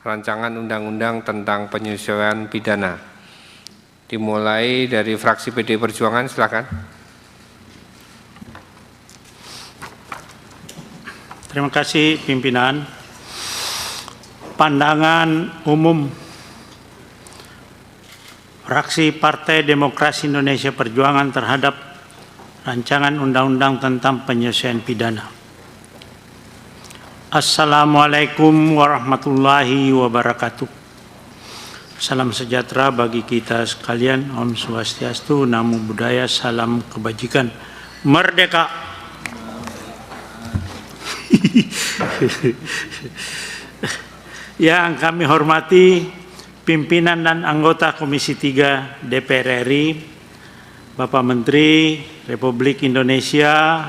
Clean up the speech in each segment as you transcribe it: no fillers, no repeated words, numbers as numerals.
rancangan undang-undang tentang penyesuaian pidana. Dimulai dari fraksi PD Perjuangan, silakan. Terima kasih pimpinan. Pandangan umum fraksi Partai Demokrasi Indonesia Perjuangan terhadap rancangan undang-undang tentang penyesuaian pidana. Assalamualaikum warahmatullahi wabarakatuh. Salam sejahtera bagi kita sekalian. Om Swastiastu, Namo Buddhaya, salam kebajikan. Merdeka! Yang kami hormati pimpinan dan anggota Komisi 3 DPR RI, Bapak Menteri Republik Indonesia,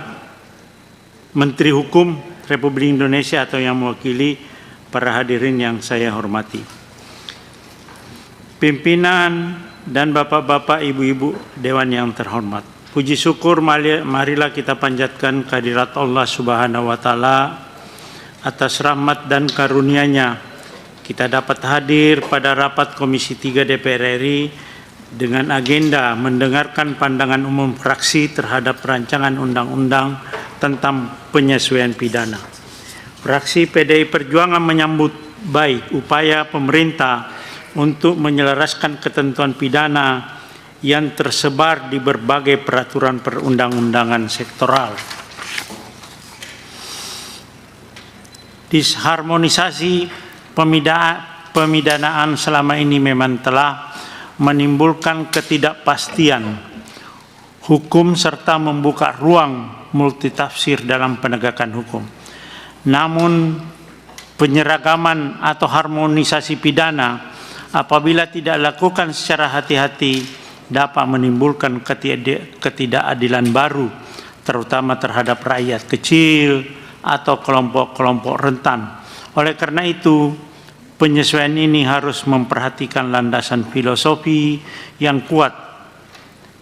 Menteri Hukum Republik Indonesia atau yang mewakili para hadirin yang saya hormati. Pimpinan dan bapak-bapak, ibu-ibu Dewan yang terhormat. Puji syukur marilah kita panjatkan kehadirat Allah Subhanahu wa Ta'ala atas rahmat dan karunia-Nya. Kita dapat hadir pada rapat Komisi 3 DPR RI dengan agenda mendengarkan pandangan umum fraksi terhadap rancangan undang-undang tentang penyesuaian pidana. Fraksi PDI Perjuangan menyambut baik upaya pemerintah untuk menyelaraskan ketentuan pidana yang tersebar di berbagai peraturan perundang-undangan sektoral. Disharmonisasi pemidanaan selama ini memang telah menimbulkan ketidakpastian hukum serta membuka ruang multitafsir dalam penegakan hukum. Namun penyeragaman atau harmonisasi pidana apabila tidak dilakukan secara hati-hati dapat menimbulkan ketidakadilan baru, terutama terhadap rakyat kecil atau kelompok-kelompok rentan. Oleh karena itu, penyesuaian ini harus memperhatikan landasan filosofi yang kuat,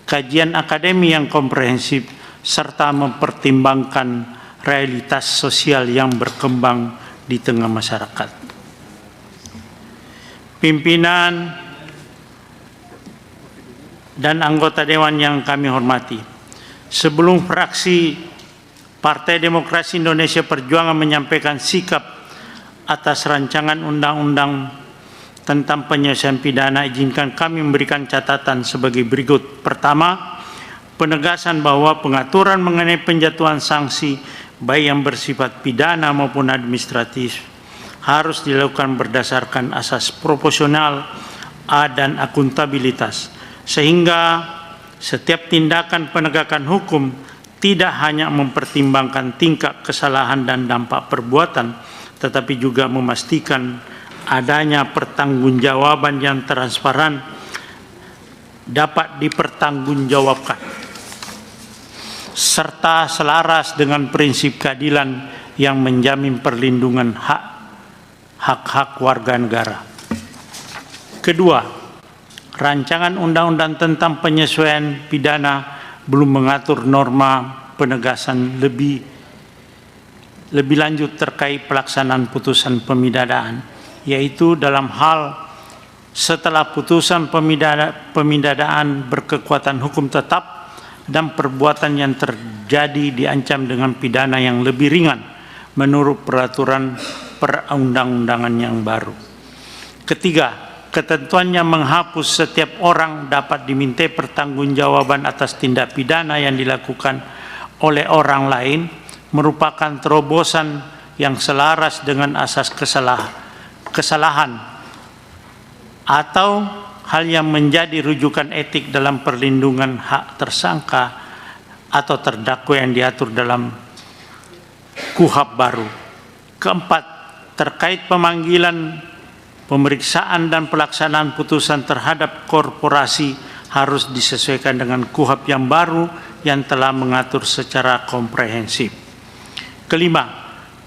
kajian akademi yang komprehensif, serta mempertimbangkan realitas sosial yang berkembang di tengah masyarakat. Pimpinan dan anggota Dewan yang kami hormati, sebelum fraksi Partai Demokrasi Indonesia Perjuangan menyampaikan sikap atas rancangan undang-undang tentang penyesuaian pidana, izinkan kami memberikan catatan sebagai berikut. Pertama, penegasan bahwa pengaturan mengenai penjatuhan sanksi baik yang bersifat pidana maupun administratif harus dilakukan berdasarkan asas proporsional dan akuntabilitas, sehingga setiap tindakan penegakan hukum tidak hanya mempertimbangkan tingkat kesalahan dan dampak perbuatan, tetapi juga memastikan adanya pertanggungjawaban yang transparan dapat dipertanggungjawabkan, serta selaras dengan prinsip keadilan yang menjamin perlindungan hak-hak warga negara. Kedua, rancangan undang-undang tentang penyesuaian pidana belum mengatur norma penegasan lebih lanjut terkait pelaksanaan putusan pemidanaan, yaitu dalam hal setelah putusan pemidanaan berkekuatan hukum tetap dan perbuatan yang terjadi diancam dengan pidana yang lebih ringan menurut peraturan perundang-undangan yang baru. Ketiga, ketentuannya menghapus setiap orang dapat dimintai pertanggungjawaban atas tindak pidana yang dilakukan oleh orang lain merupakan terobosan yang selaras dengan asas kesalahan atau hal yang menjadi rujukan etik dalam perlindungan hak tersangka atau terdakwa yang diatur dalam KUHP baru. Keempat, terkait pemanggilan, pemeriksaan dan pelaksanaan putusan terhadap korporasi harus disesuaikan dengan KUHP yang baru yang telah mengatur secara komprehensif. Kelima,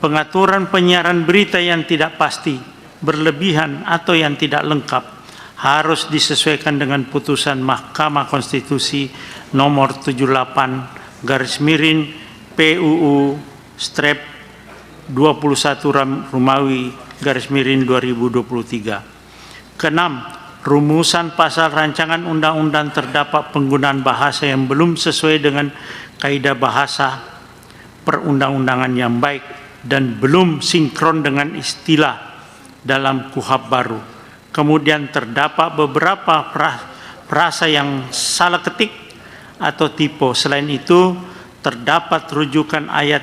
pengaturan penyiaran berita yang tidak pasti, berlebihan atau yang tidak lengkap harus disesuaikan dengan putusan Mahkamah Konstitusi nomor 78/PUU/21 Romawi 2023. Keenam, rumusan pasal rancangan undang-undang terdapat penggunaan bahasa yang belum sesuai dengan kaidah bahasa perundang-undangan yang baik dan belum sinkron dengan istilah dalam KUHP baru. Kemudian terdapat beberapa frasa yang salah ketik atau tipe. Selain itu, terdapat rujukan ayat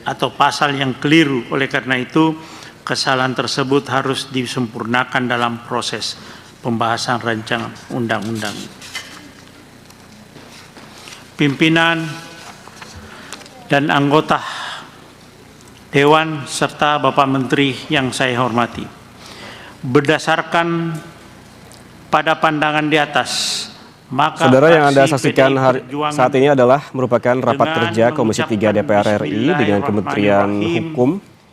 atau pasal yang keliru. Oleh karena itu, kesalahan tersebut harus disempurnakan dalam proses pembahasan rancangan undang-undang. Pimpinan dan anggota Dewan serta Bapak Menteri yang saya hormati, berdasarkan pada pandangan di atas, maka Saudara, yang Anda fraksi saksikan PDI Perjuangan saat ini adalah merupakan rapat dengan kerja Komisi 3 DPR RI dengan Kementerian Bismillahirrahmanirrahim, Hukum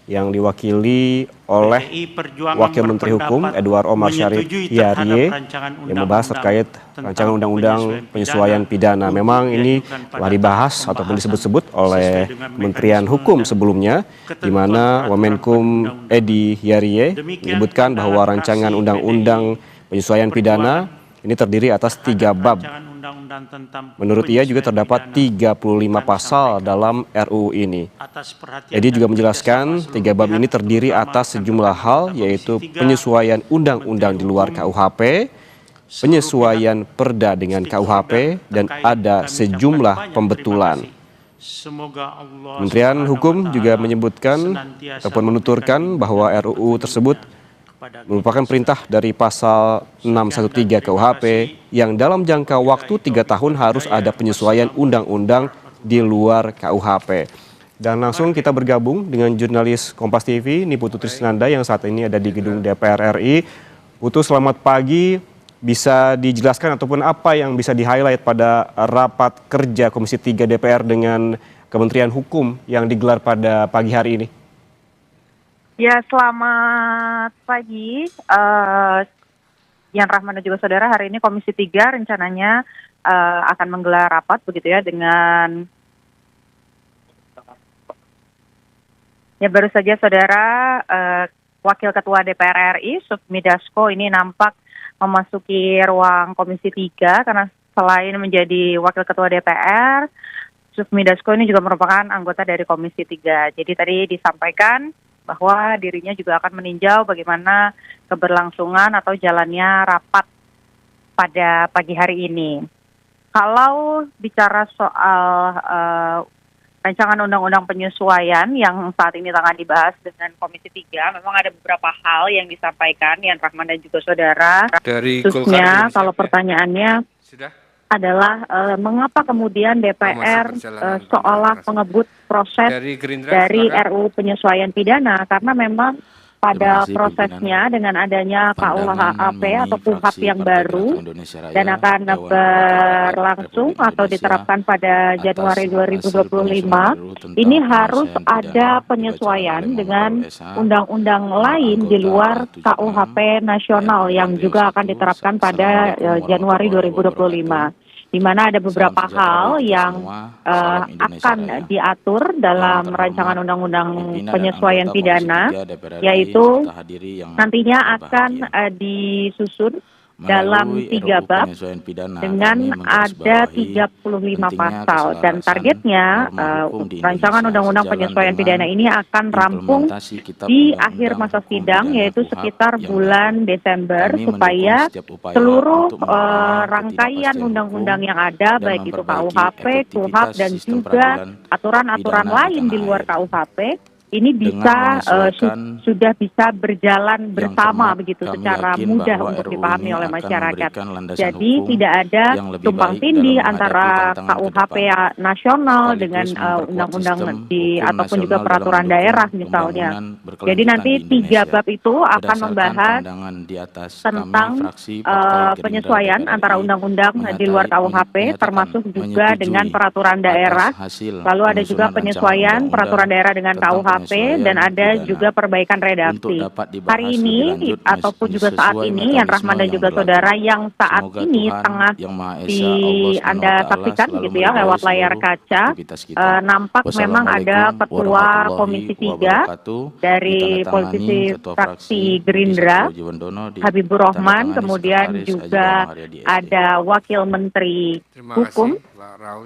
yang diwakili oleh PDI Perjuangan Wakil Menteri Hukum berpendapat Edward Omar Syarif menyetujui terhadap Yarie rancangan yang membahas terkait tentang rancangan undang-undang penyesuaian pidana. untuk Memang ini diajukan pada telah dibahas tahap ataupun pembahasan disebut-sebut oleh sesuai dengan Kementerian mekanisme Hukum dan sebelumnya, di ketentuan mana peraturan Wamenkum perundang-undangan. Edi Yarie Demikian menyebutkan bahwa pandangan rancangan fraksi undang-undang penyesuaian pidana ini terdiri atas 3 bab. Rancangan undang-undang tentang Menurut ia juga terdapat penyesuaian 35 pasal dalam RUU ini. pidana. Atas perhatian Edi juga dan menjelaskan kerjasama 3 bab seluruh ini pihak, terdiri terutama atas dengan sejumlah hal, Komisi yaitu 3, penyesuaian undang-undang di luar KUHP, penyesuaian perda dengan KUHP, dan ada sejumlah pembetulan. Semoga Allah Kementerian Subhanahu Hukum wa juga Ta'ala menyebutkan senantiasa ataupun menuturkan memberikan bahwa RUU tersebut kepada kita merupakan perintah dari pasal 613 KUHP yang dalam jangka waktu 3 tahun harus ada penyesuaian undang-undang di luar KUHP. Dan langsung kita bergabung dengan jurnalis Kompas TV, Niputu Trisnanda yang saat ini ada di gedung DPR RI. Putu, selamat pagi. Bisa dijelaskan ataupun apa yang bisa di-highlight pada rapat kerja Komisi 3 DPR dengan Kementerian Hukum yang digelar pada pagi hari ini? Ya, selamat pagi. Yan Rahman dan juga saudara, hari ini Komisi 3 rencananya akan menggelar rapat begitu ya dengan baru saja saudara Wakil Ketua DPR RI Sufmi Dasko ini nampak memasuki ruang Komisi 3 karena selain menjadi Wakil Ketua DPR, Sufmi Dasko ini juga merupakan anggota dari Komisi 3. Jadi tadi disampaikan bahwa dirinya juga akan meninjau bagaimana keberlangsungan atau jalannya rapat pada pagi hari ini. Kalau bicara soal rancangan undang-undang penyesuaian yang saat ini tengah dibahas dengan Komisi 3, memang ada beberapa hal yang disampaikan Yan Rahman dan juga saudara. Dari Khususnya Golkar kalau pertanyaannya sudah adalah mengapa kemudian DPR seolah mengebut proses dari Gerindra dari silakan. RUU penyesuaian pidana, karena memang pada prosesnya dengan adanya KUHP atau KUHP yang baru dan akan berlangsung atau diterapkan pada Januari 2025, ini harus ada penyesuaian dengan undang-undang lain di luar KUHP nasional yang juga akan diterapkan pada Januari 2025. Di mana ada beberapa hal yang akan diatur dalam rancangan undang-undang penyesuaian pidana, yaitu nantinya akan disusun dalam 3 bab dengan ada 35 pasal, dan targetnya rancangan undang-undang penyesuaian pidana ini akan rampung di akhir masa sidang, yaitu sekitar bulan Desember, supaya seluruh rangkaian undang-undang yang ada, baik itu KUHP, KUHP, dan juga aturan-aturan lain di luar KUHP, ini bisa sudah bisa berjalan bersama begitu secara mudah untuk dipahami oleh masyarakat. Jadi tidak ada tumpang tindih antara KUHP nasional dengan undang-undang ataupun juga peraturan daerah misalnya. Jadi nanti 3 bab itu akan membahas tentang penyesuaian antara undang-undang di luar KUHP, termasuk juga dengan peraturan daerah. Lalu ada juga penyesuaian peraturan daerah dengan KUHP dan ada juga perbaikan redaksi. Hari ini ataupun juga saat ini yang Rahman dan juga saudara yang saat ini tengah Anda saksikan gitu ya lewat layar kaca, nampak memang ada Ketua Komisi 3 dari politisi fraksi Gerindra, Habibur Rahman, kemudian juga ada Wakil Menteri Hukum,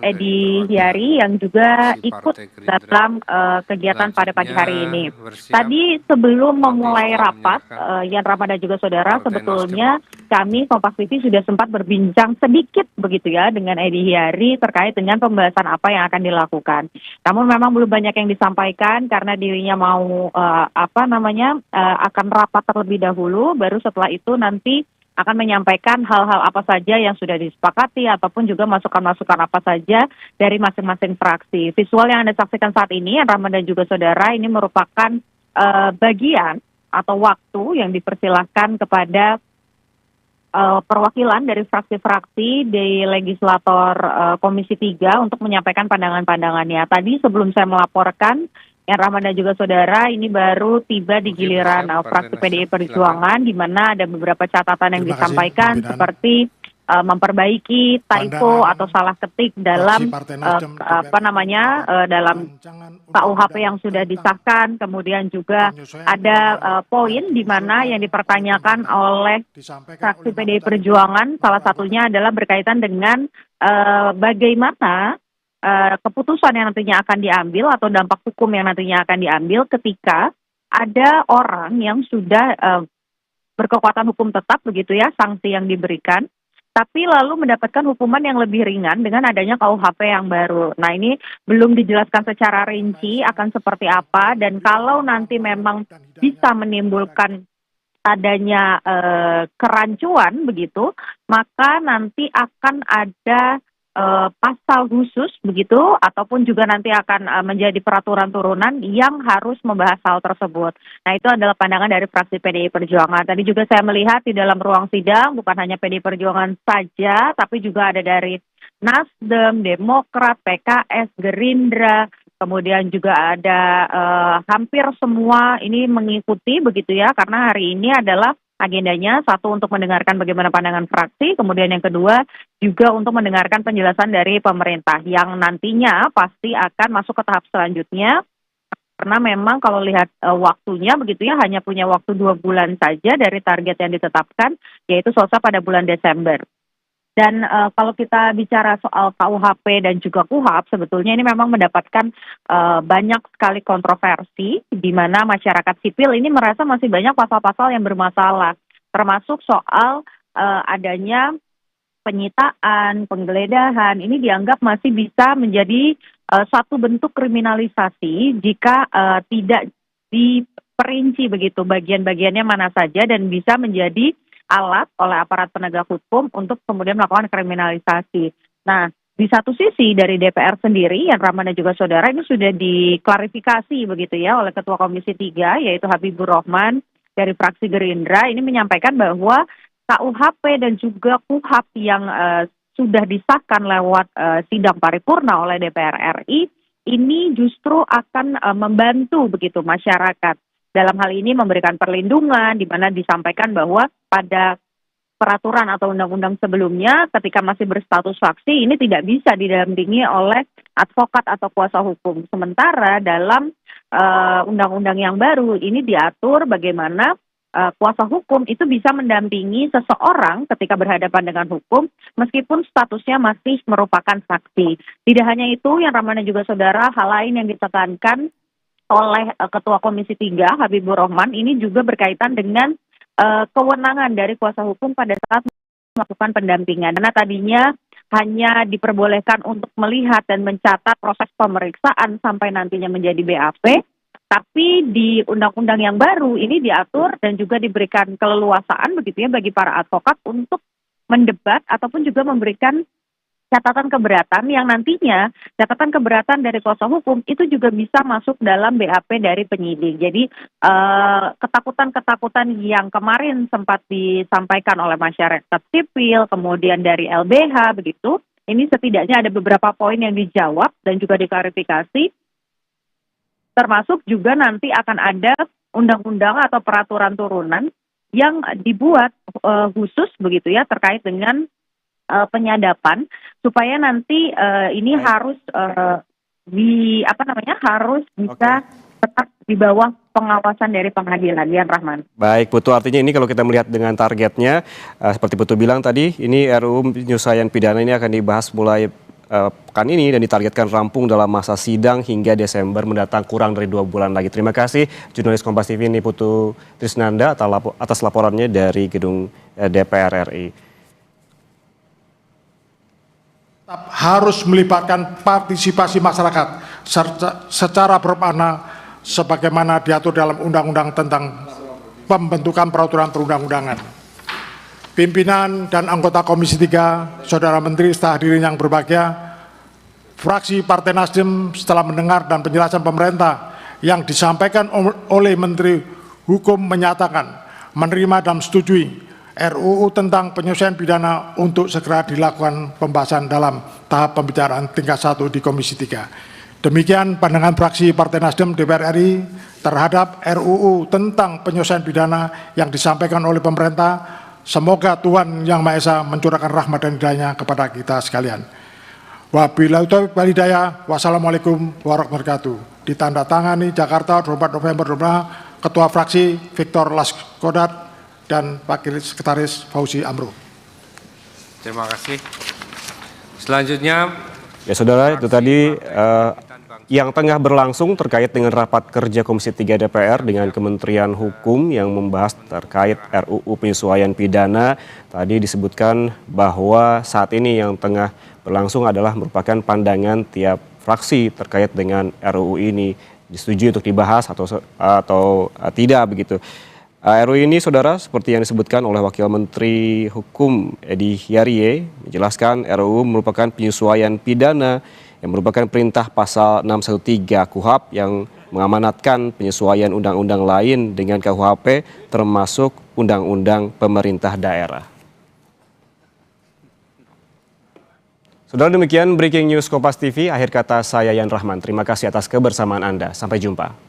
Edi Hiari, yang juga ikut dalam kegiatan pada pagi hari ini. Tadi sebelum memulai rapat, Yan Rahman dan juga saudara, sebetulnya kami Kompas TV sudah sempat berbincang sedikit begitu ya dengan Edi Hiari terkait dengan pembahasan apa yang akan dilakukan. Namun memang belum banyak yang disampaikan karena dirinya mau akan rapat terlebih dahulu, baru setelah itu nanti akan menyampaikan hal-hal apa saja yang sudah disepakati ataupun juga masukan-masukan apa saja dari masing-masing fraksi. Visual yang Anda saksikan saat ini, Rahman dan juga saudara, ini merupakan bagian atau waktu yang dipersilahkan kepada perwakilan dari fraksi-fraksi di legislator Komisi 3 untuk menyampaikan pandangan-pandangannya. Tadi sebelum saya melaporkan, Yan Rahman dan juga saudara, ini baru tiba di giliran fraksi PDI Perjuangan, di mana ada beberapa catatan yang disampaikan seperti memperbaiki typo atau salah ketik dalam dalam KUHP yang sudah disahkan. Kemudian juga ada poin di mana yang dipertanyakan oleh fraksi PDI Perjuangan, salah satunya adalah berkaitan dengan bagaimana keputusan yang nantinya akan diambil atau dampak hukum yang nantinya akan diambil ketika ada orang yang sudah berkekuatan hukum tetap begitu ya, sanksi yang diberikan, tapi lalu mendapatkan hukuman yang lebih ringan dengan adanya KUHP yang baru. Nah, ini belum dijelaskan secara rinci akan seperti apa, dan kalau nanti memang bisa menimbulkan adanya kerancuan begitu, maka nanti akan ada pasal khusus begitu, ataupun juga nanti akan menjadi peraturan turunan yang harus membahas hal tersebut. Nah, itu adalah pandangan dari fraksi PDI Perjuangan. Tadi juga saya melihat di dalam ruang sidang bukan hanya PDI Perjuangan saja, tapi juga ada dari Nasdem, Demokrat, PKS, Gerindra, kemudian juga ada hampir semua ini mengikuti begitu ya, karena hari ini adalah agendanya satu untuk mendengarkan bagaimana pandangan fraksi, kemudian yang kedua juga untuk mendengarkan penjelasan dari pemerintah yang nantinya pasti akan masuk ke tahap selanjutnya, karena memang kalau lihat waktunya begitu ya, hanya punya waktu 2 bulan saja dari target yang ditetapkan, yaitu selesai pada bulan Desember. Dan kalau kita bicara soal KUHP dan juga KUHAP, sebetulnya ini memang mendapatkan banyak sekali kontroversi, di mana masyarakat sipil ini merasa masih banyak pasal-pasal yang bermasalah, termasuk soal adanya penyitaan, penggeledahan, ini dianggap masih bisa menjadi satu bentuk kriminalisasi jika tidak diperinci begitu bagian-bagiannya mana saja, dan bisa menjadi alat oleh aparat penegak hukum untuk kemudian melakukan kriminalisasi. Nah, di satu sisi dari DPR sendiri, Yan Rahman dan juga saudara, ini sudah diklarifikasi begitu ya oleh Ketua Komisi 3, yaitu Habibur Rahman dari fraksi Gerindra, ini menyampaikan bahwa KUHP dan juga KUHAP yang sudah disahkan lewat sidang paripurna oleh DPR RI, ini justru akan membantu begitu masyarakat. Dalam hal ini memberikan perlindungan, di mana disampaikan bahwa pada peraturan atau undang-undang sebelumnya ketika masih berstatus saksi ini tidak bisa didampingi oleh advokat atau kuasa hukum. Sementara dalam undang-undang yang baru ini diatur bagaimana kuasa hukum itu bisa mendampingi seseorang ketika berhadapan dengan hukum meskipun statusnya masih merupakan saksi. Tidak hanya itu, Yan Rahman dan juga saudara, hal lain yang ditekankan oleh Ketua Komisi 3 Habibur Rahman ini juga berkaitan dengan kewenangan dari kuasa hukum pada saat melakukan pendampingan. Karena tadinya hanya diperbolehkan untuk melihat dan mencatat proses pemeriksaan sampai nantinya menjadi BAP, tapi di undang-undang yang baru ini diatur dan juga diberikan keleluasaan begitu ya bagi para advokat untuk mendebat ataupun juga memberikan catatan keberatan yang nantinya catatan keberatan dari kuasa hukum itu juga bisa masuk dalam BAP dari penyidik. Jadi ketakutan-ketakutan yang kemarin sempat disampaikan oleh masyarakat sipil, kemudian dari LBH begitu, ini setidaknya ada beberapa poin yang dijawab dan juga diklarifikasi. termasuk juga nanti akan ada undang-undang atau peraturan turunan yang dibuat khusus begitu ya terkait dengan penyadapan supaya nanti ini harus harus bisa tetap di bawah pengawasan dari pengadilan, Yan Rahman. Baik, Putu, artinya ini kalau kita melihat dengan targetnya, seperti Putu bilang tadi, ini RUU penyelesaian pidana ini akan dibahas mulai pekan ini dan ditargetkan rampung dalam masa sidang hingga Desember mendatang, kurang dari 2 bulan lagi. Terima kasih jurnalis Kompas TV ini Putu Trisnanda atas laporannya dari gedung DPR RI. Harus melibatkan partisipasi masyarakat secara bermakna sebagaimana diatur dalam undang-undang tentang pembentukan peraturan perundang-undangan. Pimpinan dan anggota Komisi 3, Saudara Menteri, serta hadirin yang berbahagia, fraksi Partai Nasdem setelah mendengar dan penjelasan pemerintah yang disampaikan oleh Menteri Hukum menyatakan menerima dan setujui RUU tentang penyelesaian pidana untuk segera dilakukan pembahasan dalam tahap pembicaraan tingkat 1 di Komisi 3. Demikian pandangan fraksi Partai Nasdem DPR RI terhadap RUU tentang penyelesaian pidana yang disampaikan oleh pemerintah. Semoga Tuhan Yang Maha Esa mencurahkan rahmat dan hidayah kepada kita sekalian. Wabillahi taufiq wal hidayah. Wassalamualaikum warahmatullahi wabarakatuh. Ditandatangani Jakarta 24 November 2020, Ketua Fraksi Victor Laskodat dan Wakil Sekretaris Fauzi Amro. Terima kasih. Selanjutnya, Ya saudara, itu tadi yang tengah berlangsung terkait dengan rapat kerja Komisi 3 DPR dengan Kementerian Hukum yang membahas terkait RUU penyesuaian pidana. Tadi disebutkan bahwa saat ini yang tengah berlangsung adalah merupakan pandangan tiap fraksi terkait dengan RUU ini, disetujui untuk dibahas atau tidak begitu. RUU ini, saudara, seperti yang disebutkan oleh Wakil Menteri Hukum Edi Hiarie, menjelaskan RUU merupakan penyesuaian pidana yang merupakan perintah pasal 613 KUHP yang mengamanatkan penyesuaian undang-undang lain dengan KUHP termasuk undang-undang pemerintah daerah. Saudara, demikian Breaking News Kompas TV. Akhir kata saya Yan Rahman. Terima kasih atas kebersamaan Anda. Sampai jumpa.